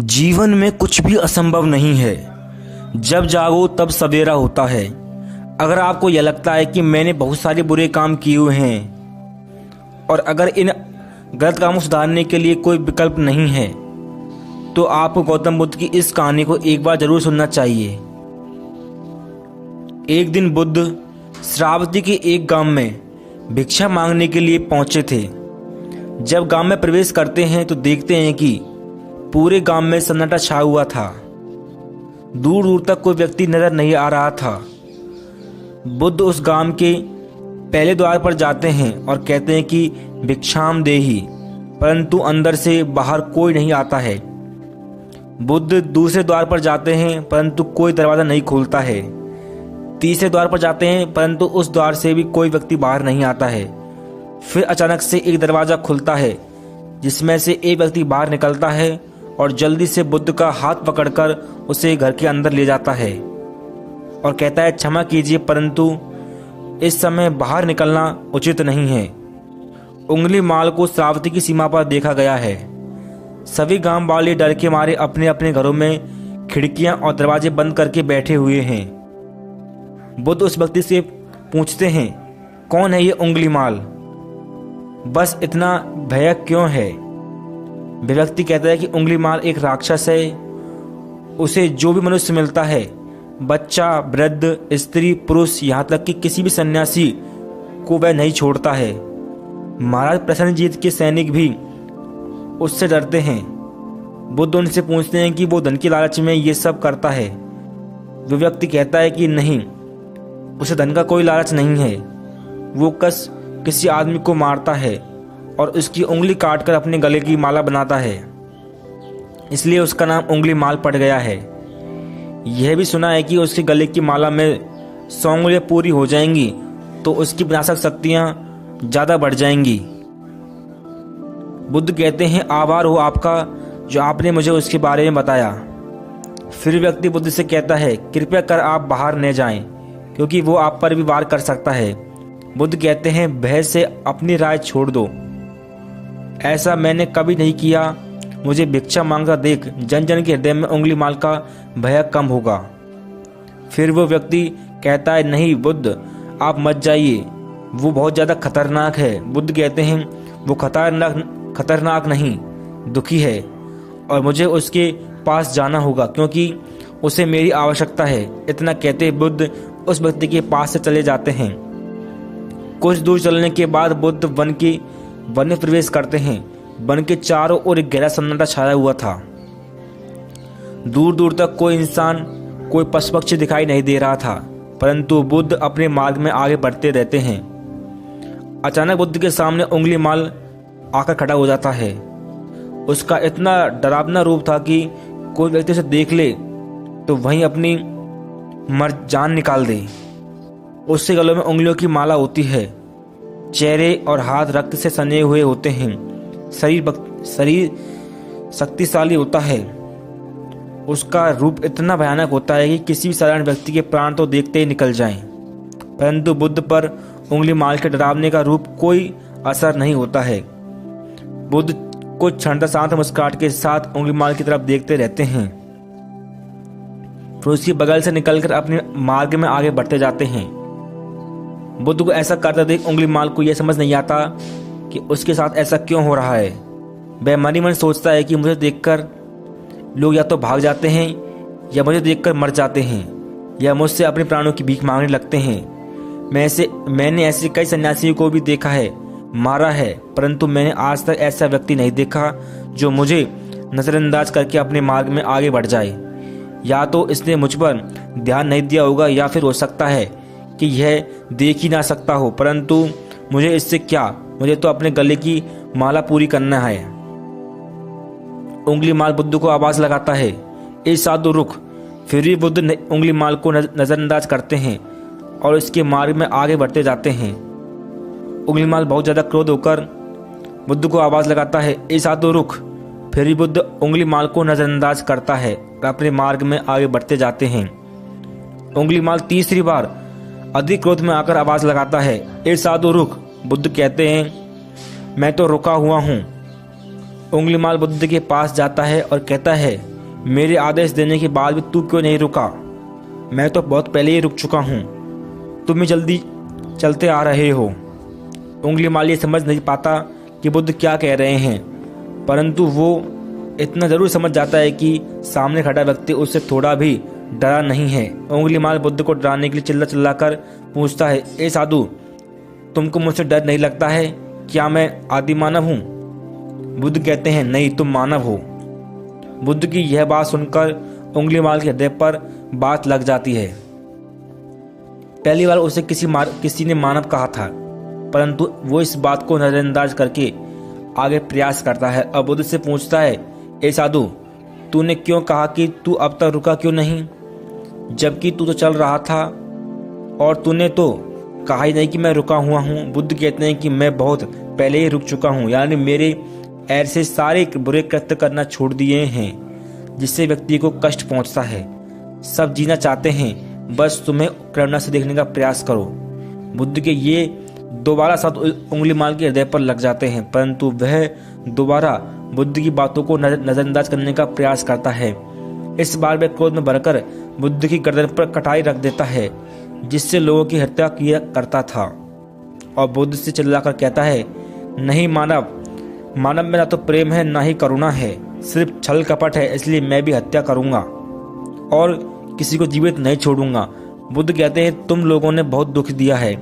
जीवन में कुछ भी असंभव नहीं है। जब जागो तब सवेरा होता है। अगर आपको यह लगता है कि मैंने बहुत सारे बुरे काम किए हुए हैं और अगर इन गलत कामों को सुधारने के लिए कोई विकल्प नहीं है, तो आपको गौतम बुद्ध की इस कहानी को एक बार जरूर सुनना चाहिए। एक दिन बुद्ध श्रावस्ती के एक गांव में भिक्षा मांगने के लिए पहुंचे थे। जब गांव में प्रवेश करते हैं तो देखते हैं कि पूरे गांव में सन्नाटा छाया हुआ था। दूर दूर तक कोई व्यक्ति नजर नहीं आ रहा था। बुद्ध उस गांव के पहले द्वार पर जाते हैं और कहते हैं कि भिक्षाम देहि, परंतु अंदर से बाहर कोई नहीं आता है। बुद्ध दूसरे द्वार पर जाते हैं परंतु कोई दरवाज़ा नहीं खुलता है। तीसरे द्वार पर जाते हैं परंतु उस द्वार से भी कोई व्यक्ति बाहर नहीं आता है। फिर अचानक से एक दरवाज़ा खुलता है जिसमें से एक व्यक्ति बाहर निकलता है और जल्दी से बुद्ध का हाथ पकड़कर उसे घर के अंदर ले जाता है और कहता है, क्षमा कीजिए परंतु इस समय बाहर निकलना उचित नहीं है। उंगली माल को श्रावस्ती की सीमा पर देखा गया है। सभी गांव वाले डर के मारे अपने अपने घरों में खिड़कियां और दरवाजे बंद करके बैठे हुए हैं। बुद्ध उस व्यक्ति से पूछते हैं, कौन है ये उंगली माल? बस इतना भयानक क्यों है? वह व्यक्ति कहता है कि उंगली माल एक राक्षस है। उसे जो भी मनुष्य मिलता है, बच्चा, वृद्ध, स्त्री, पुरुष, यहाँ तक कि किसी भी सन्यासी को वह नहीं छोड़ता है। महाराज प्रसन्नजीत के सैनिक भी उससे डरते हैं। बुद्ध उनसे पूछते हैं कि वो धन के लालच में ये सब करता है। वो व्यक्ति कहता है कि नहीं, उसे धन का कोई लालच नहीं है। वो किसी आदमी को मारता है और उसकी उंगली काटकर अपने गले की माला बनाता है, इसलिए उसका नाम उंगली माल पड़ गया है। यह भी सुना है कि उसके गले की माला में 100 उंगलियां पूरी हो जाएंगी तो उसकी विनाशक शक्तियां ज़्यादा बढ़ जाएंगी। बुद्ध कहते हैं, आभार हो आपका जो आपने मुझे उसके बारे में बताया। फिर व्यक्ति बुद्ध से कहता है, कृपया कर आप बाहर न जाएं, क्योंकि वो आप पर भी वार कर सकता है। बुद्ध कहते हैं, भय से अपनी राय छोड़ दो। ऐसा मैंने कभी नहीं किया। मुझे भिक्षा मांगता देख जन जन के हृदय में उंगली माल का भय कम होगा। फिर वो व्यक्ति कहता है, नहीं बुद्ध, आप मत जाइए, वो बहुत ज़्यादा खतरनाक है। बुद्ध कहते हैं, वो खतरनाक नहीं, दुखी है और मुझे उसके पास जाना होगा क्योंकि उसे मेरी आवश्यकता है। इतना कहते बुद्ध उस व्यक्ति के पास से चले जाते हैं। कुछ दूर चलने के बाद बुद्ध वन में प्रवेश करते हैं। वन के चारों ओर एक गहरा सन्नाटा छाया हुआ था। दूर दूर तक कोई इंसान, कोई पशु पक्षी दिखाई नहीं दे रहा था, परंतु बुद्ध अपने मार्ग में आगे बढ़ते रहते हैं। अचानक बुद्ध के सामने उंगली माल आकर खड़ा हो जाता है। उसका इतना डरावना रूप था कि कोई व्यक्ति उसे देख ले तो वहीं अपनी जान निकाल दे। उसके गलों में उंगलियों की माला होती है। चेहरे और हाथ रक्त से सने हुए होते हैं। शरीर शक्तिशाली होता है। उसका रूप इतना भयानक होता है कि किसी भी साधारण व्यक्ति के प्राण तो देखते ही निकल जाएं। परंतु बुद्ध पर उंगली माल के डरावने का रूप कोई असर नहीं होता है। बुद्ध कुछ क्षण तक शांत मुस्कुराहट के साथ उंगली माल की तरफ देखते रहते हैं, फिर उसकी बगल से निकलकर अपने मार्ग में आगे बढ़ते जाते हैं। बुद्ध को ऐसा करते देख उंगली माल को यह समझ नहीं आता कि उसके साथ ऐसा क्यों हो रहा है। वह मन ही मन सोचता है कि मुझे देखकर लोग या तो भाग जाते हैं या मुझे देखकर मर जाते हैं या मुझसे अपने प्राणों की भीख मांगने लगते हैं। मैंने ऐसे कई सन्यासियों को भी देखा है, मारा है, परंतु मैंने आज तक ऐसा व्यक्ति नहीं देखा जो मुझे नज़रअंदाज करके अपने मार्ग में आगे बढ़ जाए। या तो इसने मुझ पर ध्यान नहीं दिया होगा या फिर हो सकता है कि यह देख ही ना सकता हो, परंतु मुझे इससे क्या, मुझे तो अपने गले की माला पूरी करना है। उंगली माल बुद्ध को आवाज लगाता है, ए साधु रुक। फिर भी बुद्ध उंगली माल को नजरअंदाज करते हैं और इसके मार्ग में आगे बढ़ते जाते हैं। उंगली माल बहुत ज्यादा क्रोध होकर बुद्ध को आवाज लगाता है, ए साधु रुक। फिर भी बुद्ध उंगली माल को नजरअंदाज करता है और अपने मार्ग में आगे बढ़ते जाते हैं। उंगली माल तीसरी बार अधिक क्रोध में आकर आवाज लगाता है, ए साधु रुक। बुद्ध कहते हैं, मैं तो रुका हुआ हूँ। उंगली माल बुद्ध के पास जाता है और कहता है, मेरे आदेश देने के बाद भी तू क्यों नहीं रुका? मैं तो बहुत पहले ही रुक चुका हूँ, तुम ही जल्दी चलते आ रहे हो। उंगलीमाल ये समझ नहीं पाता कि बुद्ध क्या कह रहे हैं, परंतु वो इतना ज़रूर समझ जाता है कि सामने खड़ा व्यक्ति उससे थोड़ा भी डरा नहीं है। उंगलीमाल बुद्ध को डराने के लिए चिल्ला चिल्ला कर पूछता है, ए साधु, तुमको मुझसे डर नहीं लगता है? क्या मैं आदि मानव हूँ? बुद्ध कहते हैं, नहीं, तुम मानव हो। बुद्ध की यह बात सुनकर उंगलीमाल के हृदय पर बात लग जाती है। पहली बार उसे किसी ने मानव कहा था, परंतु वो इस बात को नजरअंदाज करके आगे प्रयास करता है। अब बुद्ध से पूछता है, ए साधु, तूने क्यों कहा कि तू अब तक रुका क्यों नहीं, जबकि तू तो चल रहा था और तूने तो कहा ही नहीं कि मैं रुका हुआ हूँ। बुद्ध कहते हैं कि मैं बहुत पहले ही रुक चुका हूँ, यानी मेरे ऐसे सारे बुरे कृत्य करना छोड़ दिए हैं जिससे व्यक्ति को कष्ट पहुँचता है। सब जीना चाहते हैं, बस तुम्हें करुणा से देखने का प्रयास करो। बुद्ध के ये दोबारा साथ उंगलीमाल के हृदय पर लग जाते हैं, परंतु वह दोबारा बुद्ध की बातों को नजरअंदाज करने का प्रयास करता है। इस बार वह क्रोध में भरकर बुद्ध की गर्दन पर कटाई रख देता है, जिससे लोगों की हत्या किया करता था, और बुद्ध से चिल्लाकर कहता है, नहीं मानव में ना तो प्रेम है ना ही करुणा है, सिर्फ छल कपट है, इसलिए मैं भी हत्या करूंगा और किसी को जीवित नहीं छोड़ूंगा। बुद्ध कहते हैं, तुम लोगों ने बहुत दुख दिया है,